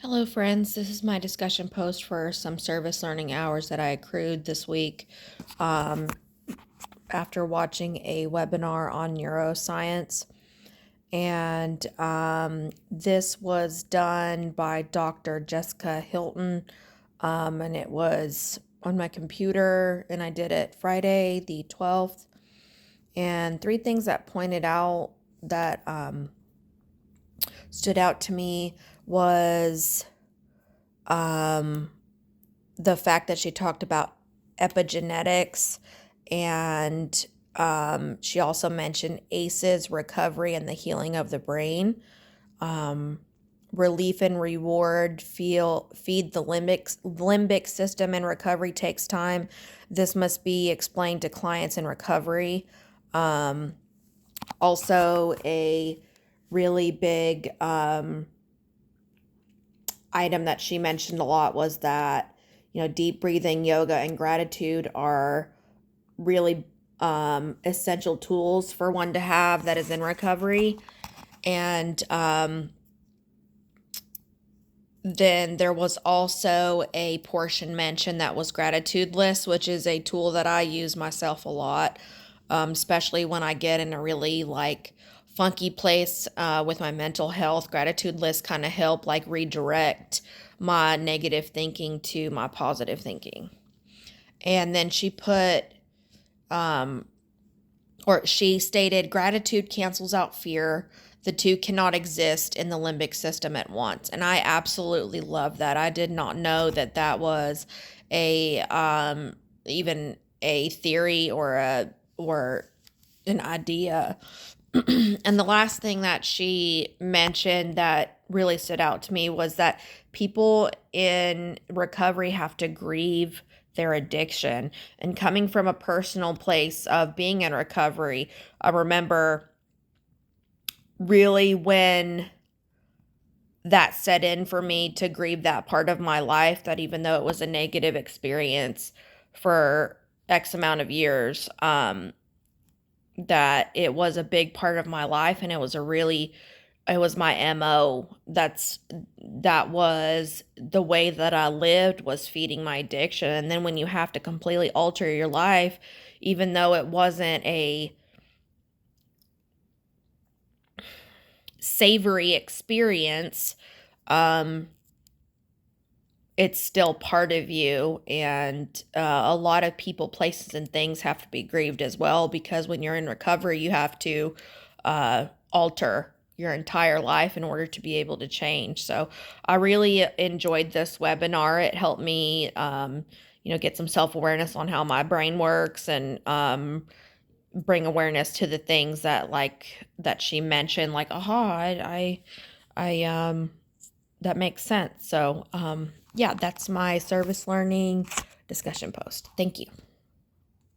Hello, friends. This is my discussion post for some service learning hours that I accrued this week um, after watching a webinar on neuroscience. And this was done by Dr. Jessica Hilton, and it was on my computer, and I did it Friday, the 12th. And three things that pointed out that stood out to me was the fact that she talked about epigenetics, and she also mentioned ACEs, recovery, and the healing of the brain. Relief and reward feed the limbic system, and recovery takes time. This must be explained to clients in recovery. Also, a really big item that she mentioned a lot was that, deep breathing, yoga, and gratitude are really essential tools for one to have that is in recovery. And then there was also a portion mentioned that was gratitude list, which is a tool that I use myself a lot, especially when I get in a really funky place with my mental health. Gratitude lists kind of help redirect my negative thinking to my positive thinking. And then she stated gratitude cancels out fear. The two cannot exist in the limbic system at once. And I absolutely love that. I did not know that that was a even a theory or an idea. And the last thing that she mentioned that really stood out to me was that people in recovery have to grieve their addiction. And coming from a personal place of being in recovery, I remember really when that set in for me to grieve that part of my life, that even though it was a negative experience for X amount of years, that it was a big part of my life, and it was my MO. That was the way that I lived, was feeding my addiction. And then when you have to completely alter your life, even though it wasn't a savory experience, it's still part of you. And a lot of people, places, and things have to be grieved as well, because when you're in recovery, you have to alter your entire life in order to be able to change. So I really enjoyed this webinar. It helped me, get some self-awareness on how my brain works, and bring awareness to the things that she mentioned, I that makes sense. So, yeah, that's my service learning discussion post. Thank you.